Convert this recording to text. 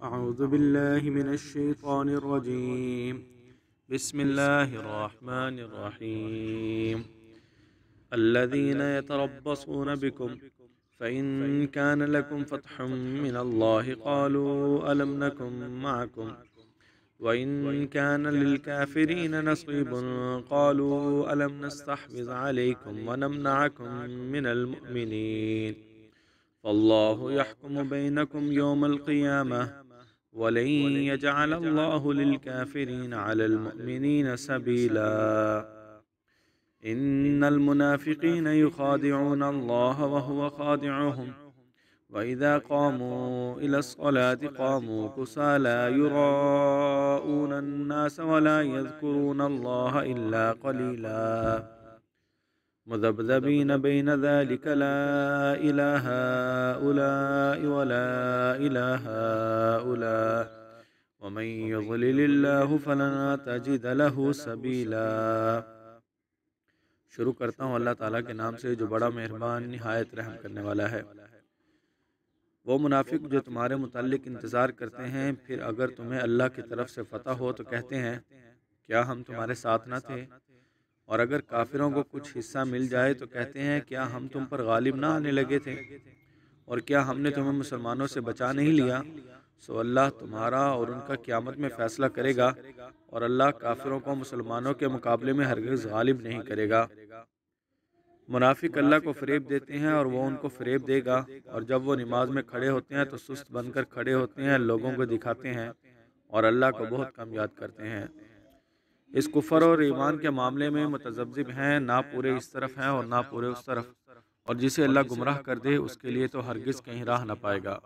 अऊज़ु बिल्लाहि मिनश्शैतानिर्रजीम। बिस्मिल्लाहिर्रहमानिर्रहीम। अल्लज़ीना यतरब्बसूना बिकुम फ़इन कान लकुम फ़त्हुम मिनल्लाहि क़ालू अलम नकुम मअकुम वइन कान लिलकाफ़िरीन नसीबुन क़ालू अलम नस्तहविज़ अलैकुम वनमनअकुम मिनल मुअमिनीन फ़ल्लाहु यहकुमु बैनकुम यौमल क़ियामह वलन यजअलल्लाहु लिलकाफ़िरीन अलल मुअमिनीन सबीला। इन्नल मुनाफ़िक़ीन युख़ादिऊन अल्लाह वहुव ख़ादिऊहुम वइज़ा क़ामू इलस्सलाति क़ामू कुसाला युराऊन अन्नास वला यज़्कुरून अल्लाह इल्ला क़लीला मुज़ब्ज़बीन बैन ज़ालिक ला इलाहा हाउलाइ वला इलाहा हाउलाइ वमन युज़्लिलिल्लाहु फलन तजिद लहु सबीला। शुरू करता हूँ अल्लाह ताला के नाम से जो बड़ा मेहरबान निहायत रहम करने वाला है। वो मुनाफिक जो तुम्हारे मुताल्लिक इंतज़ार करते हैं, फिर अगर तुम्हें अल्लाह की तरफ से फ़तह हो तो कहते हैं क्या हम तुम्हारे साथ न थे, और अगर काफिरों को कुछ हिस्सा मिल जाए तो कहते हैं क्या हम तुम पर गालिब ना आने लगे थे, और क्या हमने तुम्हें मुसलमानों से बचा नहीं लिया। सो अल्लाह तुम्हारा और उनका क़यामत में फ़ैसला करेगा, और अल्लाह काफिरों को मुसलमानों के मुकाबले में हरगिज़ गालिब नहीं करेगा। मुनाफिक अल्लाह को फ़रेब देते हैं और वो उनको फ़रेब देगा, और जब वो नमाज में खड़े होते हैं तो सुस्त बनकर खड़े होते हैं, लोगों को दिखाते हैं और अल्लाह को बहुत कम याद करते हैं। इस कुफ़र और ईमान के मामले में मुतज़ब्ज़िब हैं, ना पूरे इस तरफ हैं और ना पूरे उस तरफ, और जिसे अल्लाह गुमराह कर दे उसके लिए तो हरगिज़ कहीं राह न पाएगा।